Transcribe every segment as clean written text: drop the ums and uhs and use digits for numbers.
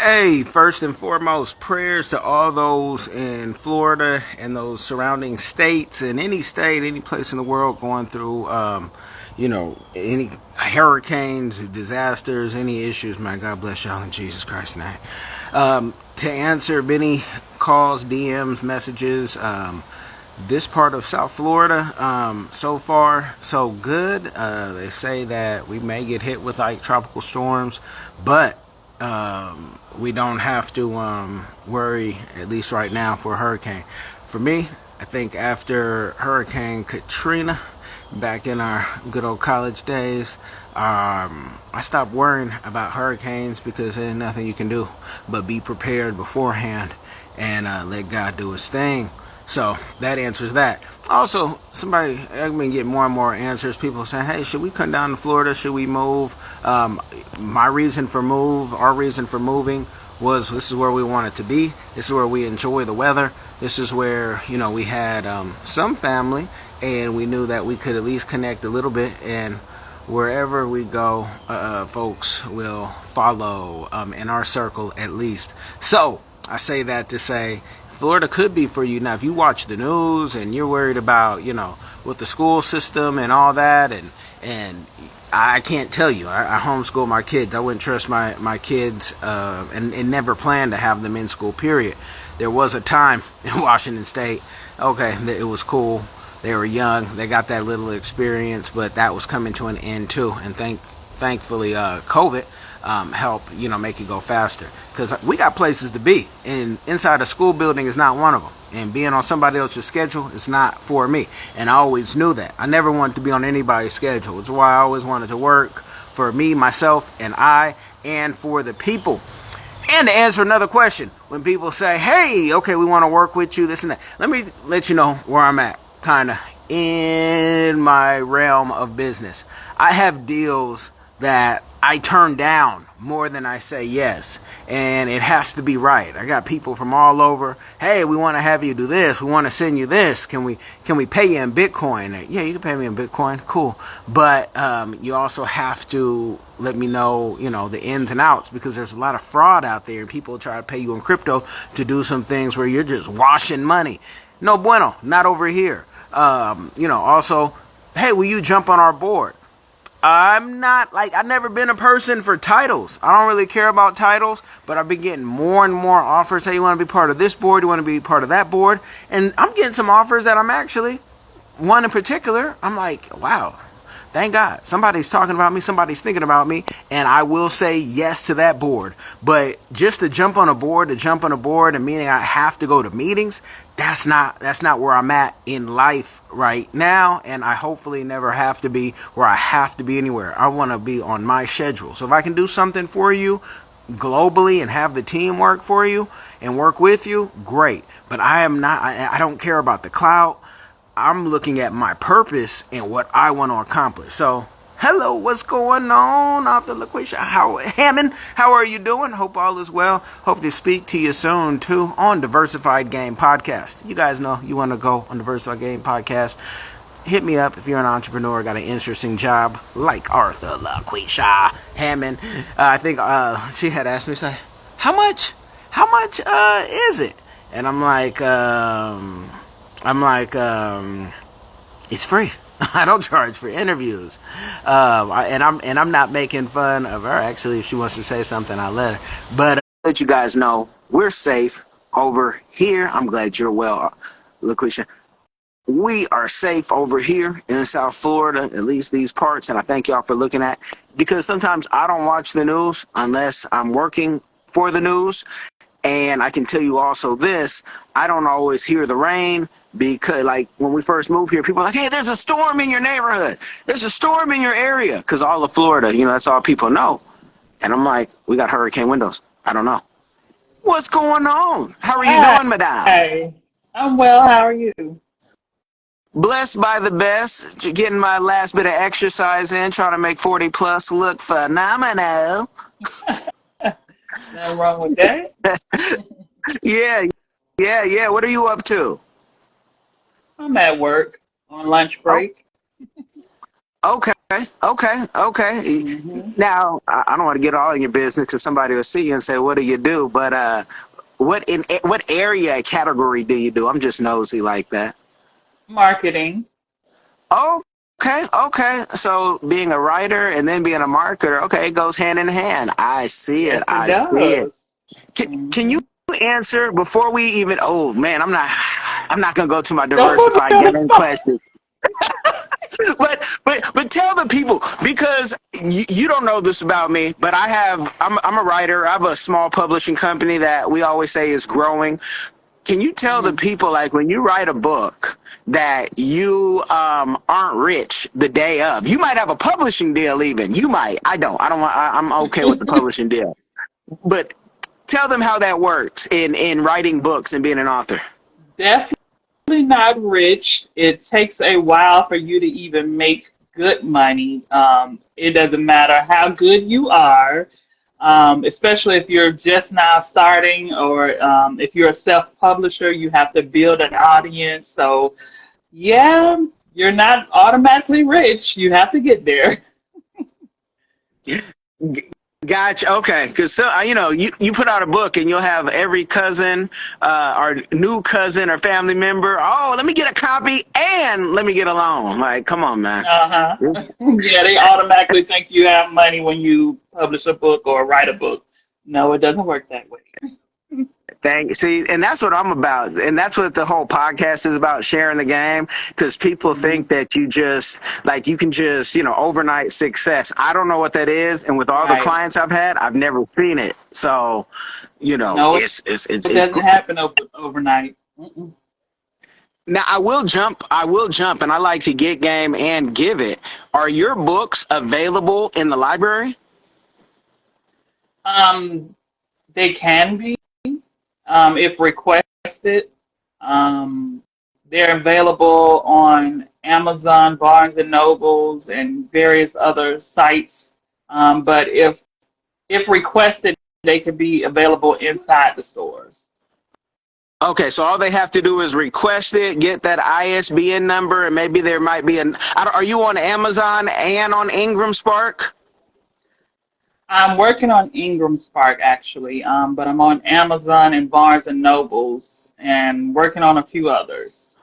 Hey, first and foremost, prayers to all those in Florida and those surrounding states and any state, any place in the world going through, any hurricanes, disasters, any issues. Man, God bless y'all in Jesus Christ's name. To answer many calls, DMs, messages, this part of South Florida, so far, so good. They say that we may get hit with like tropical storms, but we don't have to worry, at least right now, for a hurricane. For me, I think after Hurricane Katrina, back in our good old college days, I stopped worrying about hurricanes because there's nothing you can do but be prepared beforehand and let God do his thing. So that answers that. Also, I've been getting more and more answers. People saying, hey, should we come down to Florida? Should we move? Our reason for moving was this is where we wanted to be. This is where we enjoy the weather. This is where, we had some family and we knew that we could at least connect a little bit. And wherever we go, folks will follow in our circle at least. So I say that to say, Florida could be for you. Now, if you watch the news and you're worried about, with the school system and all that, and I can't tell you, I homeschool my kids. I wouldn't trust my kids and never plan to have them in school, period. There was a time in Washington State, okay, it was cool. They were young. They got that little experience, but that was coming to an end too. And thankfully, COVID help make it go faster, because we got places to be, and inside a school building is not one of them, and being on somebody else's schedule is not for me. And I always knew that. I never wanted to be on anybody's schedule. It's why I always wanted to work for me, myself, and for the people. And to answer another question, when people say, hey, okay, we want to work with you, this and that, let me let you know where I'm at, kind of in my realm of business. I have deals that I turn down more than I say yes, and it has to be right. I got people from all over. Hey, we want to have you do this. We want to send you this. Can we pay you in Bitcoin? Yeah, you can pay me in Bitcoin. Cool. But you also have to let me know, the ins and outs, because there's a lot of fraud out there, and people try to pay you in crypto to do some things where you're just washing money. No bueno, not over here. Also, hey, will you jump on our board? I've never been a person for titles. I don't really care about titles, but I've been getting more and more offers. Hey, you want to be part of this board? You want to be part of that board? And I'm getting some offers that I'm actually, one in particular, I'm like, wow, thank God. Somebody's talking about me. Somebody's thinking about me. And I will say yes to that board. But just to jump on a board, and meaning I have to go to meetings, that's not where I'm at in life right now. And I hopefully never have to be where I have to be anywhere. I want to be on my schedule. So if I can do something for you globally and have the team work for you and work with you, great. But I don't care about the clout. I'm looking at my purpose and what I want to accomplish. So, hello, what's going on, Author LaQuisha? Hammond, how are you doing? Hope all is well. Hope to speak to you soon, too, on Diversified Game Podcast. You guys know you want to go on Diversified Game Podcast. Hit me up if you're an entrepreneur, got an interesting job, like Arthur LaQuisha Hammond. I think she had asked me, say, how much is it? And I'm like, it's free. I don't charge for interviews. I'm not making fun of her. Actually, if she wants to say something, I'll let her. But let you guys know, we're safe over here. I'm glad you're well, LaQuisha. We are safe over here in South Florida, at least these parts. And I thank y'all for looking at, because sometimes I don't watch the news unless I'm working for the news. And I can tell you also this, I don't always hear the rain, because like when we first moved here, people are like, hey, there's a storm in your neighborhood. There's a storm in your area. Because all of Florida, that's all people know. And I'm like, we got hurricane windows. I don't know. What's going on? How are you doing, madame? Hey, I'm well. How are you? Blessed by the best. Getting my last bit of exercise in, trying to make 40 plus look phenomenal. Nothing wrong with that. Yeah. What are you up to? I'm at work on lunch break. Okay. Okay. Hmm. Now, I don't want to get all in your business because somebody will see you and say, "What do you do?" But what area category do you do? I'm just nosy like that. Marketing. Okay. So being a writer and then being a marketer, okay, it goes hand in hand. I see it. Yes, it I see it. does. Can you Hmm. answer before we even? Oh man, I'm not gonna go to my Don't put me diversified on the game spot. question. But tell the people because you don't know this about me, but I'm a writer. I have a small publishing company that we always say is growing. Can you tell the Hmm. people, like, when you write a book that you aren't rich the day of? You might have a publishing deal even. You might. I don't. I don't want. I'm okay with the publishing deal. But tell them how that works in writing books and being an author. Definitely not rich. It takes a while for you to even make good money. It doesn't matter how good you are, especially if you're just now starting or if you're a self-publisher, you have to build an audience. So, yeah, you're not automatically rich. You have to get there. Gotcha. Okay, because so you put out a book and you'll have every cousin, or new cousin or family member. Oh, let me get a copy and let me get a loan. Like, come on, man. Uh-huh. Yeah, they automatically think you have money when you publish a book or write a book. No, it doesn't work that way. See, and that's what I'm about, and that's what the whole podcast is about: sharing the game. Because people Hmm. think that you can just overnight success. I don't know what that is, and with all the Right. clients I've had, I've never seen it. So, No, it's it it's doesn't great. happen overnight. Mm-mm. Now I will jump, and I like to get game and give it. Are your books available in the library? Um, they can be, if requested. Um, they're available on Amazon, Barnes and Nobles, and various other sites. But if requested, they can be available inside the stores. Okay, so all they have to do is request it, get that ISBN number, and maybe there might be Are you on Amazon and on Ingram Spark? I'm working on Ingram Spark actually, but I'm on Amazon and Barnes and Nobles and working on a few others.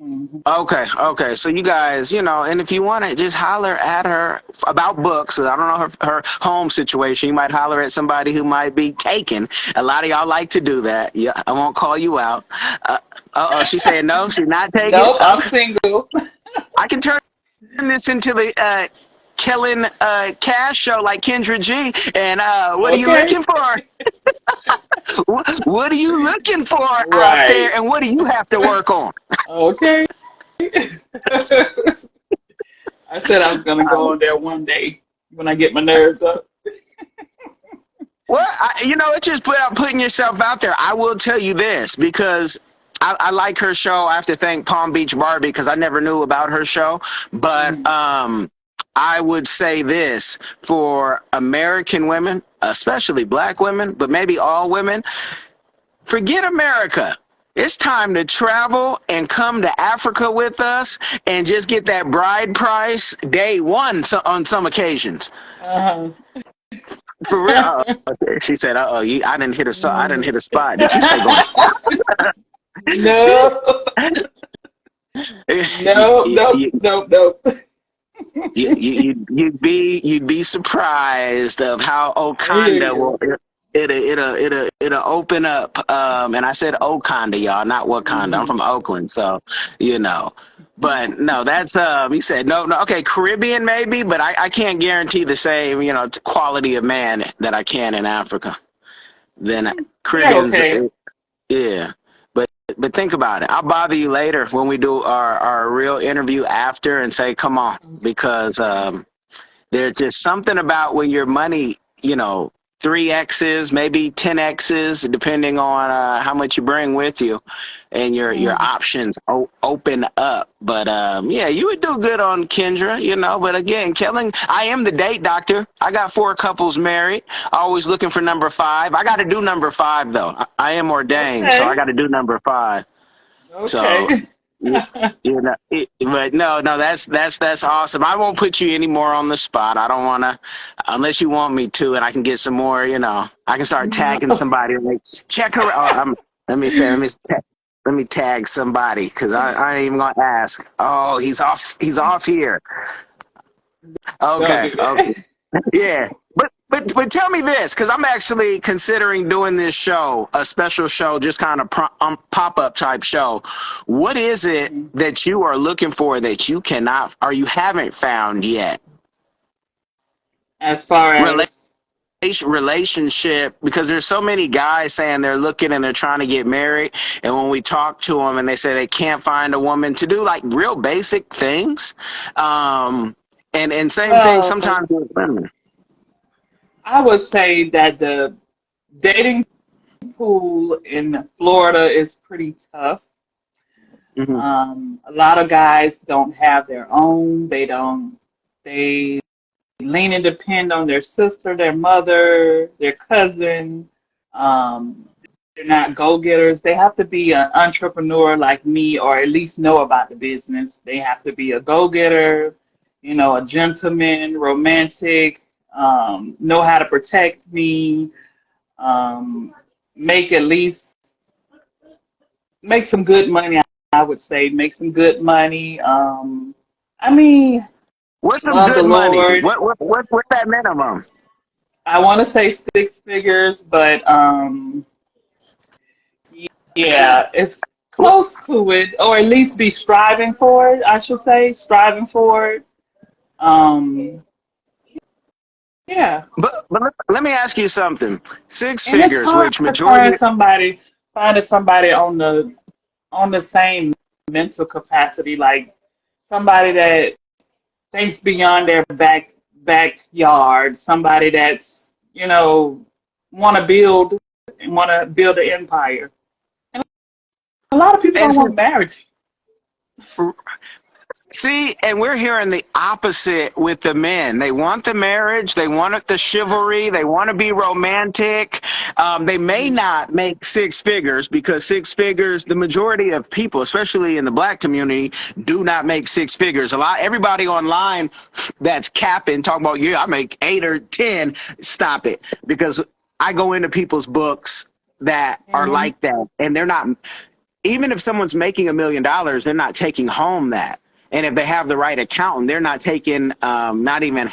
Hmm. Okay. So you guys, and if you want to, just holler at her about books. I don't know her home situation. You might holler at somebody who might be taken. A lot of y'all like to do that. Yeah, I won't call you out. She's saying no, she's not taken. Nope, I'm single. I can turn this into the Kellen Cash show like Kendra G. And what are you Okay. looking for? What are you looking for out Right. there? And what do you have to work on? Okay. I said I was gonna go on there one day when I get my nerves up. Well, it's just putting yourself out there. I will tell you this because I like her show. I have to thank Palm Beach Barbie because I never knew about her show. But Mhm. I would say this for American women, especially black women, but maybe all women, forget America. It's time to travel and come to Africa with us and just get that bride price day one on some occasions. Uh-huh. For real. She said, I didn't hit I didn't Mhm. hit a spot. Did you say going? No, no, nope, you, nope, nope. you'd be surprised of how I hear Okanda you. will it'll open up. And I said Okanda, y'all, not Wakanda. I'm Hmm. from Oakland, so you know. But no, that's he said no. Okay, Caribbean maybe, but I can't guarantee the same quality of man that I can in Africa. Then They're Caribbeans, okay. yeah. But think about it. I'll bother you later when we do our real interview after and say, come on, because there's just something about when your money, 3X's, maybe 10X's, depending on how much you bring with you, and your Mhm. options open up. But yeah, you would do good on Kendra, But again, Kellen, I am the date doctor. I got 4 couples married. Always looking for number 5. I got to do number 5 though. I am ordained, so I Okay, got to do number 5. So okay. You, but no, that's awesome. I won't put you any more on the spot. I don't want to, unless you want me to, and I can get some more. I can start tagging No. somebody. Like, check her. Let me say, let me tag somebody because I ain't even gonna ask. Oh, he's off. He's off here. Don't Okay, do okay, that. yeah. But tell me this, because I'm actually considering doing this show, a special show, just kind of pop up type show. What is it that you are looking for that you cannot or you haven't found yet? As far as Relationship, because there's so many guys saying they're looking and they're trying to get married, and when we talk to them and they say they can't find a woman to do like real basic things, and same thing well, sometimes with women. I would say that the dating pool in Florida is pretty tough. Hmm. A lot of guys don't have their own. They lean and depend on their sister, their mother, their cousin. Um, they're not go-getters. They have to be an entrepreneur like me, or at least know about the business. They have to be a go-getter, a gentleman, romantic, know how to protect me, um, make at least make some good money. I would say make some good money. I mean, What's some love the good money? Lord. What's that minimum? I want to say six figures, but yeah, it's What, close to it, or at least be striving for it. I should say striving for it. Um, yeah, but let me ask you something. Six and it's figures, hard which majority. finding somebody on the same mental capacity, like somebody that thinks beyond their backyard, somebody that's want to build an empire. And a lot of people And don't want marriage. see, and we're hearing the opposite with the men. They want the marriage, they want the chivalry, they want to be romantic. They may not make six figures because six figures, the majority of people, especially in the black community, do not make six figures. Everybody online that's capping, talking about, yeah, I make 8 or 10. Stop it, because I go into people's books that are Hmm. like that, and they're not. Even if someone's making $1 million, they're not taking home that. And if they have the right accountant, they're not taking not even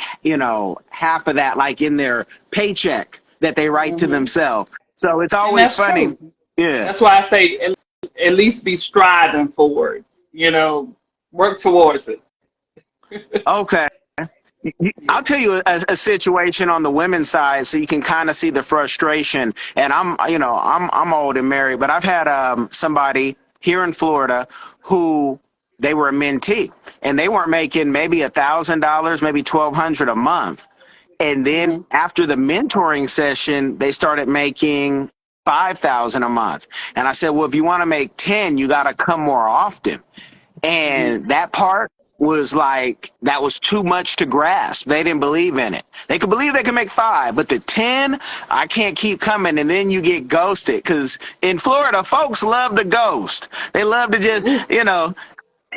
half of that, like in their paycheck that they write to Hmm. themselves. So it's And always that's funny. true. Yeah. That's why I say at least be striving for it. Work towards it. Okay. Yeah. I'll tell you a situation on the women's side, so you can kind of see the frustration. And I'm old and married, but I've had somebody here in Florida who they were a mentee, and they weren't making maybe $1,000, maybe 1,200 a month. And then Hmm. after the mentoring session, they started making 5,000 a month. And I said, well, if you want to make 10, you got to come more often. Hmm. And that part was like, that was too much to grasp. They didn't believe in it. They could believe they could make 5, but the 10, I can't keep coming. And then you get ghosted, because in Florida, folks love to ghost. They love to just, Ooh,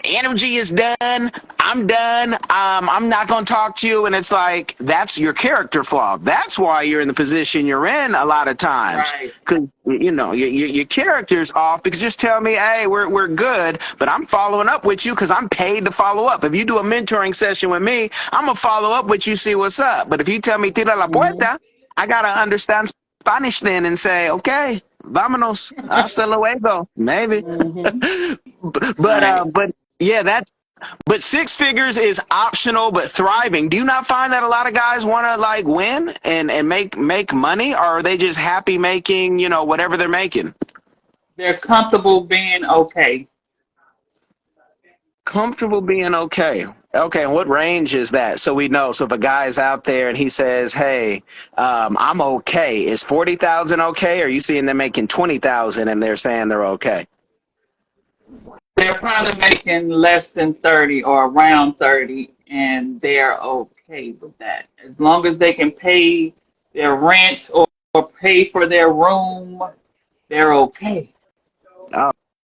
energy is done. I'm done. I'm not going to talk to you. And it's like, that's your character flaw. That's why you're in the position you're in a lot of times. right. Because, your character's off, because just tell me, hey, we're good, but I'm following up with you because I'm paid to follow up. If you do a mentoring session with me, I'm going to follow up with you, see what's up. But if you tell me, tira la Hmm. puerta, I got to understand Spanish then and say, okay, vámonos, hasta luego, maybe. Hmm. But Right. but yeah, but six figures is optional but thriving. Do you not find that a lot of guys want to like win and make money, or are they just happy making, whatever they're making? They're comfortable being okay. Comfortable being okay. Okay, and what range is that? So we know. So if a guy's out there and he says, "Hey, I'm okay," is 40,000 okay? Or are you seeing them making 20,000 and they're saying they're okay? They're probably making less than 30 or around 30, and they're okay with that. As long as they can pay their rent or pay for their room, they're okay.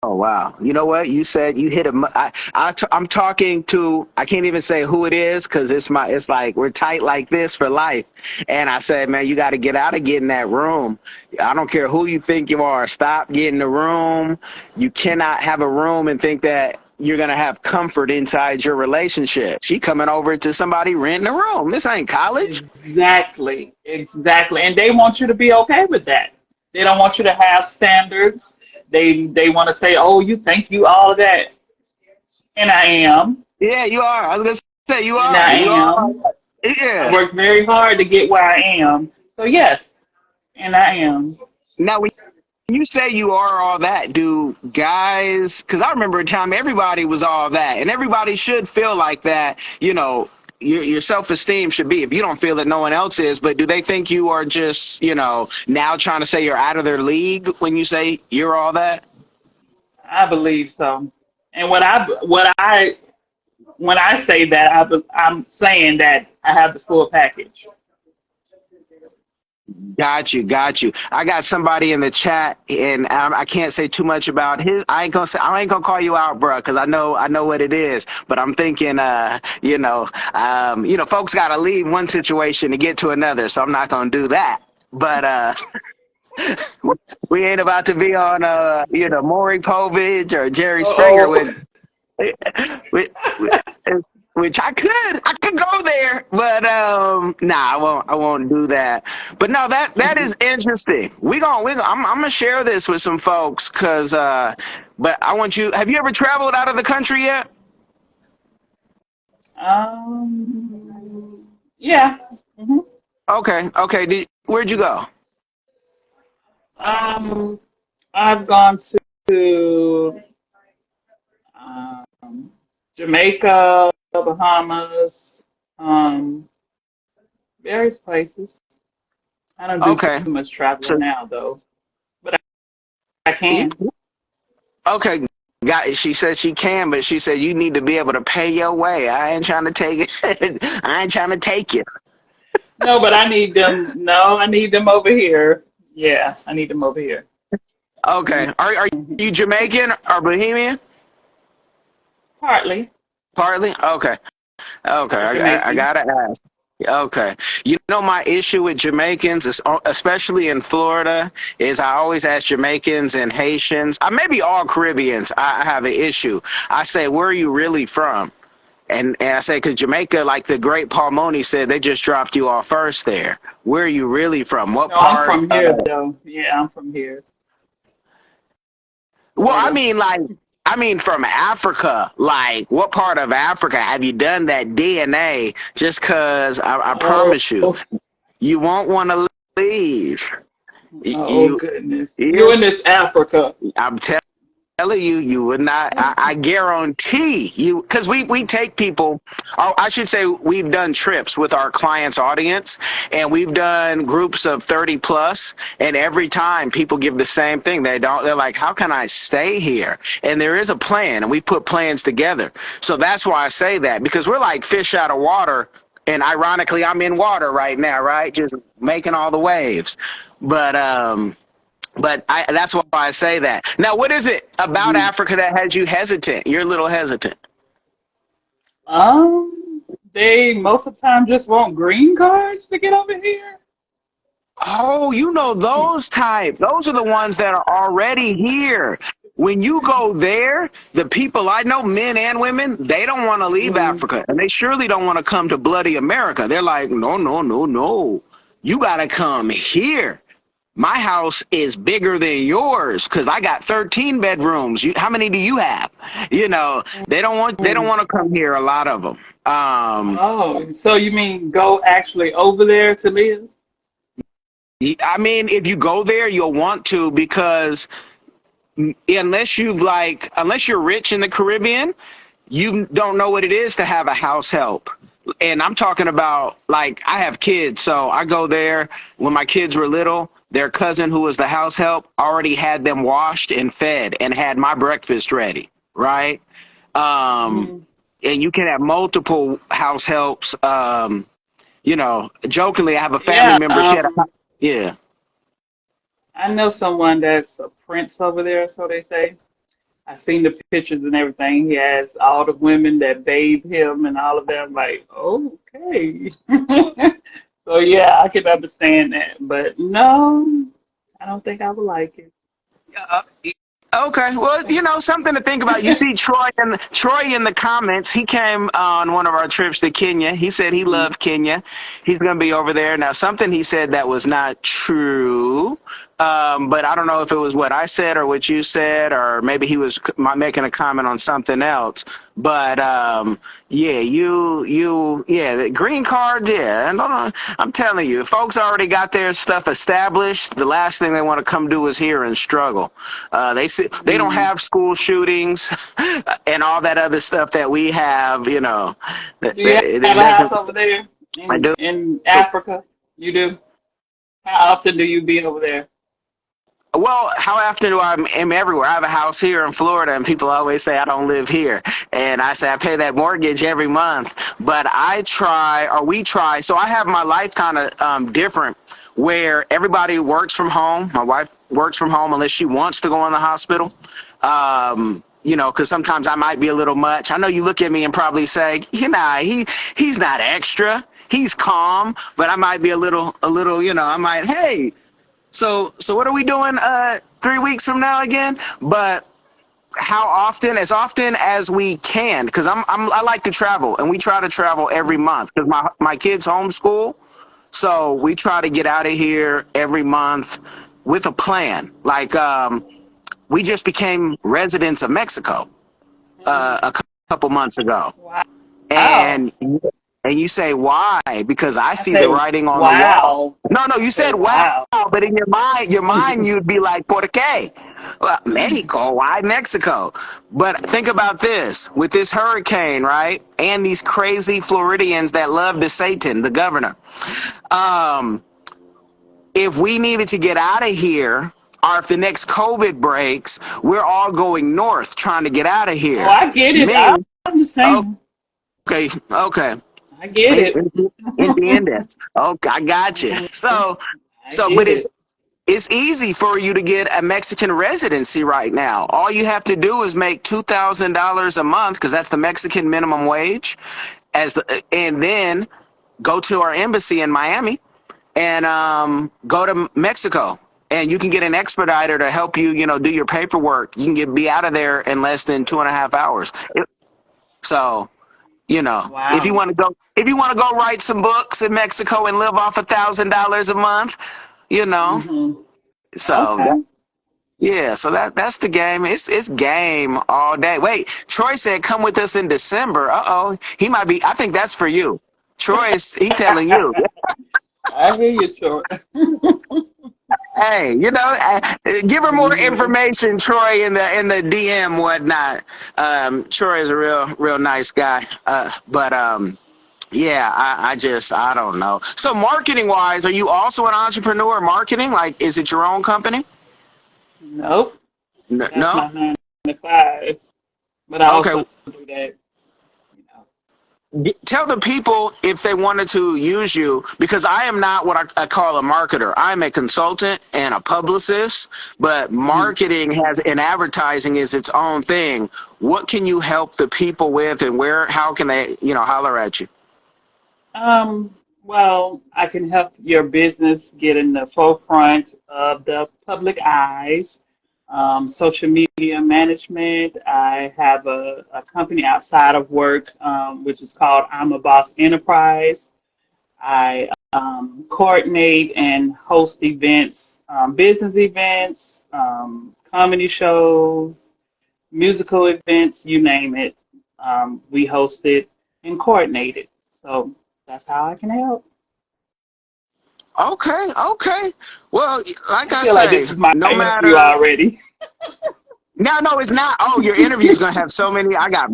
Oh wow! You know what? You said you hit a. I'm talking to. I can't even say who it is because it's my. It's like we're tight like this for life. And I said, man, you got to get out of getting that room. I don't care who you think you are. Stop getting the room. You cannot have a room and think that you're gonna have comfort inside your relationship. She coming over to somebody renting a room. This ain't college. Exactly, exactly. And they want you to be okay with that. They don't want you to have standards. They want to say, "Oh, you think you all of that," and I am, Yeah, you are. I was gonna say you and are. I You are. am. I Yeah. worked very hard to get where I am. So yes, and I am. Now, when you say you are all that, do guys, because I remember a time everybody was all that, and everybody should feel like that, your self-esteem should be, if you don't feel that no one else is, but do they think you are just, now trying to say you're out of their league when you say you're all that? I believe so. And when I say that, I'm saying that I have the full package. Got you, got you. I got somebody in the chat, and I can't say too much about his. I ain't gonna call you out, bro, because I know what it is. But I'm thinking, folks got to leave one situation to get to another, so I'm not gonna do that. But we ain't about to be on, Maury Povich or Jerry Springer Oh, with which, which I could go there, but nah, I won't do that. But no, that is interesting. I'm gonna share this with some folks because but I want you. Have you ever traveled out of the country yet? yeah. hmm Okay, okay. Where'd you go? Um, I've gone to um, Jamaica, Bahamas, um, various places. I don't do too Okay, much traveling so now, though, but I you can. okay? She said she can, but she said you need to be able to pay your way. I ain't trying to take it. I ain't trying to take it. No, but I need them. No, I need them over here. Yeah, I need them over here. Okay. Are you Mhm. Jamaican or Bohemian? Partly. Partly. Okay. Okay. Part I Jamaican. gotta ask. Okay. My issue with Jamaicans, is, especially in Florida, is I always ask Jamaicans and Haitians, maybe all Caribbeans, I have an issue. I say, where are you really from? And I say, because Jamaica, like the great Paul Mooney said, they just dropped you off first there. Where are you really from? What No, I'm part? from here, though. Yeah, I'm from here, Well, Florida. I mean from Africa. Like, what part of Africa have you done that DNA? Just because I Oh, promise you, you won't want to leave. oh You, goodness. You you, in this Africa. I'm telling you, you would not. I guarantee you, because we take people. Or I should say, we've done trips with our clients' audience, and we've done groups of 30 plus, and every time people give the same thing. They're like, how can I stay here? And there is a plan, and we put plans together. So that's why I say that, because we're like fish out of water. And ironically, I'm in water right now, right? Just making all the waves. But that's why I say that. Now, what is it about Mhm. Africa that has you hesitant? You're a little hesitant. They most of the time just want green cards to get over here. Oh, those type. Those are the ones that are already here. When you go there, the people I know, men and women, they don't want to leave Mhm. Africa, and they surely don't want to come to bloody America. They're like, no, no, no, no. You got to come here. My house is bigger than yours because I got 13 bedrooms. How many do you have? They don't want to come here. A lot of them. Oh, so you mean go actually over there to live? I mean, if you go there, you'll want to because unless you're rich in the Caribbean, you don't know what it is to have a house help. And I'm talking about, like, I have kids, so I go there when my kids were little. Their cousin, who was the house help, already had them washed and fed and had my breakfast ready, right? Um, Mhm. and you can have multiple house helps. Jokingly, I have a family Yeah, member. Yeah. I know someone that's a prince over there, so they say. I seen the pictures and everything. He has all the women that bathe him and all of them. Like, okay. So yeah, I can understand that, but no, I don't think I would like it. Uh, Okay, well, something to think about. You see Troy in the comments. He came on one of our trips to Kenya. He said he Mhm. loved Kenya. He's going to be over there. Now, something he said that was not true, but I don't know if it was what I said or what you said, or maybe he was making a comment on something else. But yeah, yeah, the green card, yeah. And I'm telling you, if folks already got their stuff established, the last thing they want to come do is here and struggle. They don't Mm. have school shootings and all that other stuff that we have. Do you It have a doesn't. house over there I in do. Africa? You do? How often do you be over there? Well, how often do I am everywhere? I have a house here in Florida, and people always say I don't live here. And I say I pay that mortgage every month. But I try, or we try. So I have my life kind of different, where everybody works from home. My wife works from home unless she wants to go in the hospital. Because sometimes I might be a little much. I know you look at me and probably say, he's not extra. He's calm, but I might be a little. I might, hey. So what are we doing 3 weeks from now again? But how often? As often as we can, because I like to travel, and we try to travel every month because my kids homeschool, so we try to get out of here every month with a plan. Like we just became residents of Mexico Mm. a couple months ago, Wow. and you say why? Because I I see the say, writing on the wall. wow. No, I you say, said wow, wow. but in your mind, you'd be like, ¿Por qué? Well, Mexico, why Mexico? But think about this: with this hurricane, right, and these crazy Floridians that love the Satan, the governor. Um, if we needed to get out of here, or if the next COVID breaks, we're all going north trying to get out of Oh, here. I get it. Me, I understand. okay. I get In, it. Indiana. Okay, I got you. Mhm. So, I so, get but it. it's easy for you to get a Mexican residency right now. All you have to do is make $2,000 a month, because that's the Mexican minimum wage, and then go to our embassy in Miami and go to Mexico. And you can get an expediter to help you, do your paperwork. You can be out of there in less than 2.5 hours. So, if you Wow. want to go, write some books in Mexico and live off $1,000 a month, you know. Hmm. So Okay. yeah, so that's the game. It's game all day. Wait, Troy said come with us in December. Uh-oh, he might be. I think that's for you. He telling you. I hear you, Troy. Hey, give her more Hmm. information, Troy, in the DM whatnot. Troy is a real nice guy. But yeah, I don't know. So marketing wise, are you also an entrepreneur marketing? Like, is it your own company? Nope. That's No. my 9 to 5. But I Okay. also do that, you know. Tell the people if they wanted to use you, because I am not what I call a marketer. I'm a consultant and a publicist, but Hmm. marketing and advertising is its own thing. What can you help the people with, and how can they, holler at you? Well, I can help your business get in the forefront of the public eyes. Social media management. I have a company outside of work, which is called I'm a Boss Enterprise. I coordinate and host events, business events, comedy shows, musical events, you name it. We host it and coordinate it. So that's how I can help. Okay, okay. Well, like I I feel like say, this is my no interview matter. already. No, it's not. Oh, your interview is gonna have so many. I got.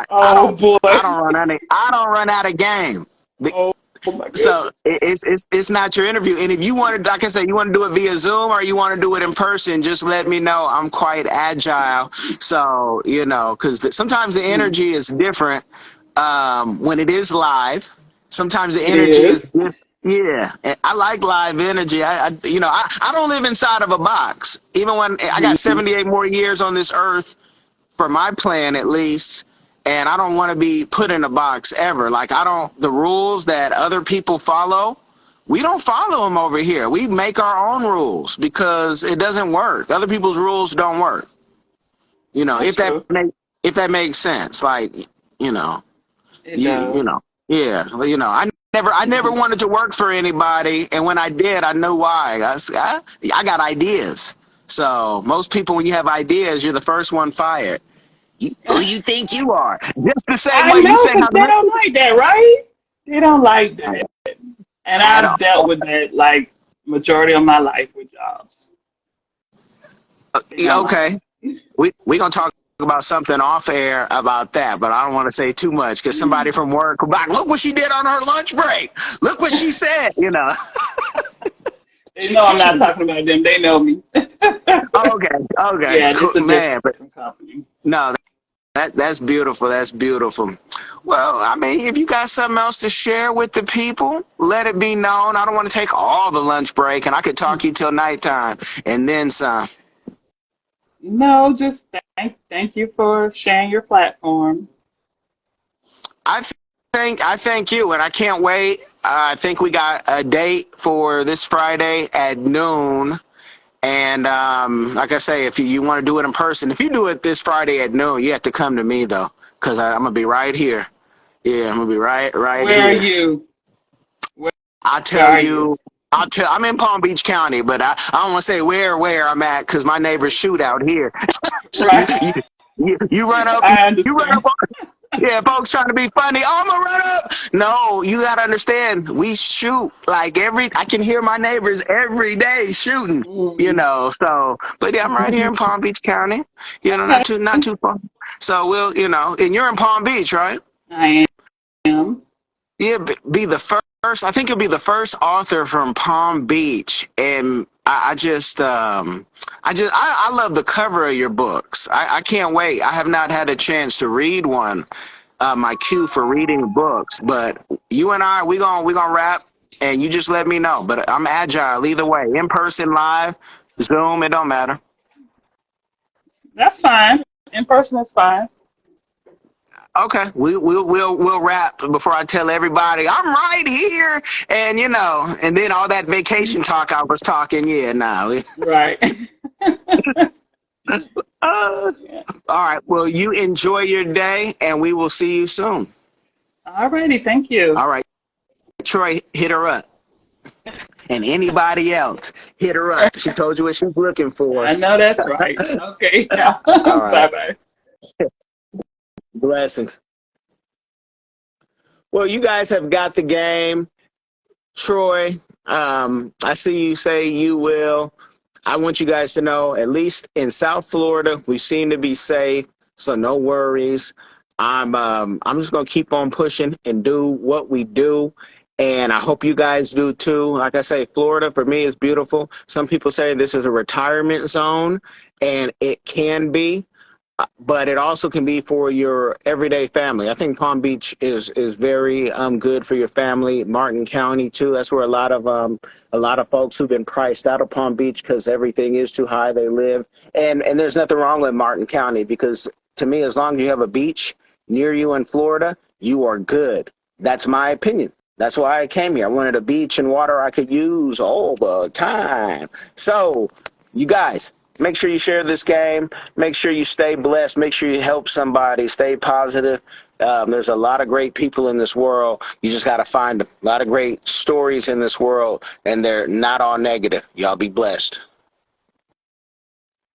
Oh I boy. don't run out. I don't run out of game. Oh my So goodness. it's not your interview. And if you wanted, like I said, you want to do it via Zoom or you want to do it in person, just let me know. I'm quite agile. So, because sometimes the Mhm. energy is different when it is live. Sometimes the It energy is is. different. Yeah, and I like live energy. I don't live inside of a box. Even when I got Mhm. 78 more years on this earth, for my plan at least, and I don't want to be put in a box ever. Like I don't the rules that other people follow, we don't follow them over here. We make our own rules because it doesn't work. Other people's rules don't work. You know, That's true. if that makes sense. Like, you know, It you know, does. yeah, well, you know, I never wanted to work for anybody, and when I did, I knew why. I got ideas. So most people, when you have ideas, you're the first one fired. Who you think you are? Just the same I way you know, say because how they don't like that, right? They don't like that. And at I've dealt all. with that like majority of my life with jobs. They Yeah, don't like okay, we gonna talk about something off air about that, but I don't want to say too much because somebody it. from work will be like, look what she did on her lunch break. Look what she said. You know. They know I'm not talking about them. They know me. Okay, okay, Yeah, cool, it's a man. But different company. no, that's beautiful. That's beautiful. Well, I mean, if you got something else to share with the people, let it be known. I don't want to take all the lunch break, and I could talk you till nighttime and then some. No, just thank you for sharing your platform. I I thank you, and I can't wait. I think we got a date for this Friday at noon. And like I say, if you want to do it in person, if you do it this Friday at noon, you have to come to me though, because I'm gonna be right here. Yeah, I'm gonna be right Where are here. you? Where, I'll where tell are you? you. I'll tell. I'm in Palm Beach County, but I don't want to say where I'm at because my neighbors shoot out here. So Right. you run up. I You run understand. up. Yeah, folks trying to be funny. Oh, I'm gonna run up. No, you gotta understand. We shoot like I can hear my neighbors every day shooting. You Mm. know, so but yeah, I'm right here in Palm Beach County. You know, Okay. not too far. So we'll, you know, and you're in Palm Beach, right? I am. Yeah, be the first. I think you'll be the first author from Palm Beach, and I love the cover of your books. I can't wait. I have not had a chance to read one. My cue for reading books, but you and I, we gonna wrap, and you just let me know. But I'm agile either way, in person, live, Zoom, it don't matter. That's fine. In person is fine. Okay, we'll wrap before I tell everybody I'm right here, and you know, and then all that vacation talk I was talking. Yeah, no. Right. Uh, Yeah. all right. Well, you enjoy your day, and we will see you soon. Alrighty, thank you. All right, Troy, hit her up, and anybody else, hit her up. She told you what she's looking for. I know that's right. Okay. All right. Bye bye. Blessings. Well, you guys have got the game. Troy, I see you say you will. I want you guys to know, at least in South Florida, we seem to be safe, so no worries. I'm just gonna keep on pushing and do what we do, and I hope you guys do too. Like I say, Florida for me is beautiful. Some people say this is a retirement zone, and it can be, but it also can be for your everyday family. I think Palm Beach is very good for your family. Martin County too. That's where a lot of folks who've been priced out of Palm Beach because everything is too high. They live, and there's nothing wrong with Martin County because to me, as long as you have a beach near you in Florida, you are good. That's my opinion. That's why I came here. I wanted a beach and water I could use all the time. So, you guys, make sure you share this game. Make sure you stay blessed. Make sure you help somebody. Stay positive. There's a lot of great people in this world. You just got to find a lot of great stories in this world, and they're not all negative. Y'all be blessed.